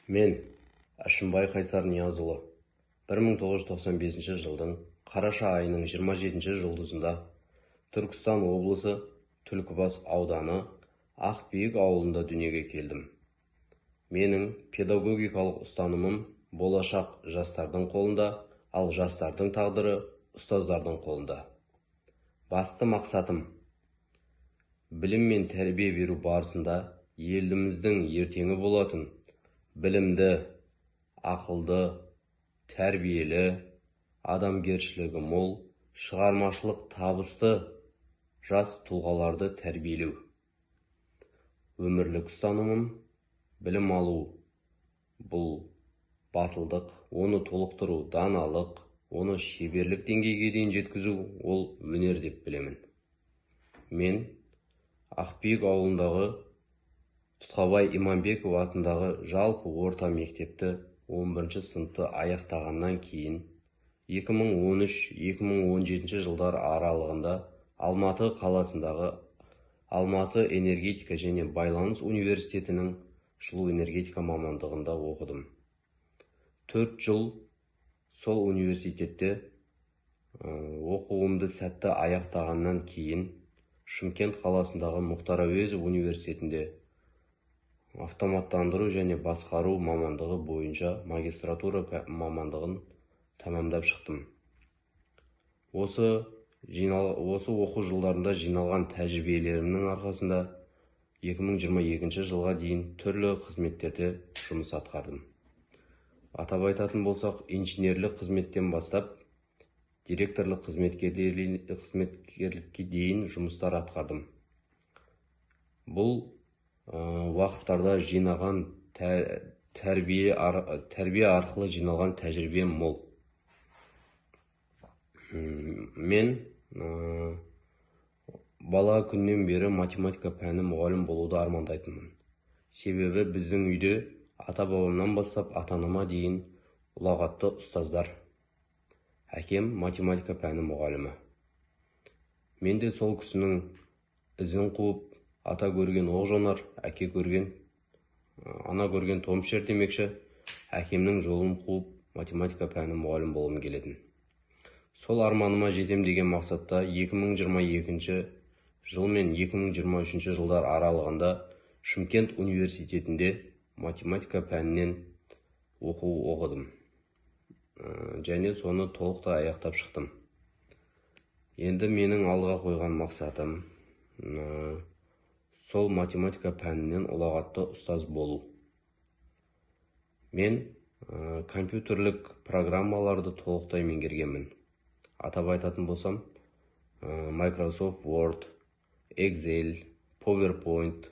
Мен, Әшімбай Қайсар Ниязұлы, 1995 жылдың қараша айының 27 жұлдызында Түркістан облысы Түлкібас ауданы Ақбиік ауылында дүниеге келдім. Менің педагогикалық ұстанымым болашақ жастардың қолында, ал жастардың тағдыры ұстаздардың қолында. Басты мақсатым білім мен тәрбие беру барысында еліміздің ертеңі болатын білімді, ақылды, тәрбиелі, адамгершілігі мол, шығармашылық табысты жас тұлғаларды тәрбиелеу. Өмірлік ұстанымым білім алу бұл батылдық, оны толықтыру даналық, оны шеберлік деңгейге дейін жеткізу ол өнер деп білемін. Мен Ақбиік ауылындағы Тұтқабай Иманбеков атындағы жалпы орта мектепті 11 сыныпты аяқтағаннан кейін 2013-2017 жылдар аралығында Алматы қаласындағы Алматы энергетика және байланыс университетінің жылу энергетика мамандығында оқыдым. 4 жыл сол университетте оқуымды сәтті аяқтағаннан кейін Шымкент қаласындағы Мұхтар Әуезов университетінде автоматтандыру және басқару мамандығы бойынша магистратура мамандығын тәмамдап шықтым. Осы оқу жылдарында жиналған тәжірибелерімнің арқасында 2022 жылға дейін түрлі қызметтерде жұмыс атқардым. Атап айтатын болсақ, инженерлік қызметтен бастап директорлық қызметкерлікке дейін жұмыстар атқардым. Бұл уақыттарда жинаған тәрбие арқылы жиналған тәжірибе мол. Мен бала күннен бері математика пәні мұғалім болуды армандайтынмын. Себебі біздің үйде ата-бабамнан бастап ата-анама дейін ұлағатты ұстаздар. Әкем математика пәні мұғалімі. Мен де сол кісінің ізін қуып, ата көрген оқ жонар, әке көрген, ана көрген томшер демекші, әкемнің жолын қуып математика пәні мұғалім болғым келетін. Сол арманыма жетем деген мақсатта 2022 жыл мен 2023 жылдар аралығында Шымкент университетінде математика пәнінен оқу оқыдым. Және соны толықтай аяқтап шықтым. Енді менің алға қойған мақсатым сол математика пәнінен ұлағатты ұстаз болу. Мен компьютерлік программаларды толықтай меңгергенмін. Атап айтатын болсам, Microsoft Word, Excel, PowerPoint,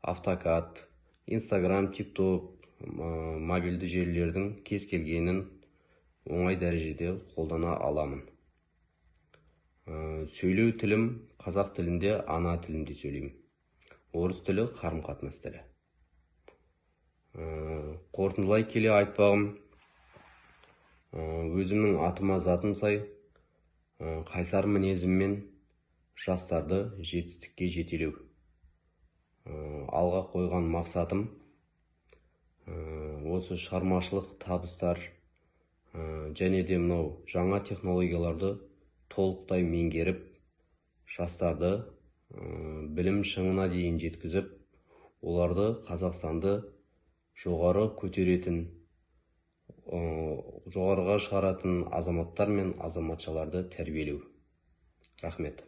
AutoCAD, Instagram, TikTok, мобильді желілердің кез келгенін оңай дәрежеде қолдана аламын. Сөйлеу тілім қазақ тілінде, ана тілінде сөйлеймін. Орыс тілі қарым-қатынас тілі. Қорытындылай келе айтпағым, өзімнің атыма затым сай, қайсар мінезіммен жастарды жетістікке жетелеу. Алға қойған мақсатым осы шығармашылық табыстар және де мынау жаңа технологияларды толықтай меңгеріп, жастарды білім шыңына дейін жеткізіп, оларды Қазақстанды жоғары көтеретін, жоғарыға шығаратын азаматтар мен азаматшаларды тәрбиелеу. Рахмет.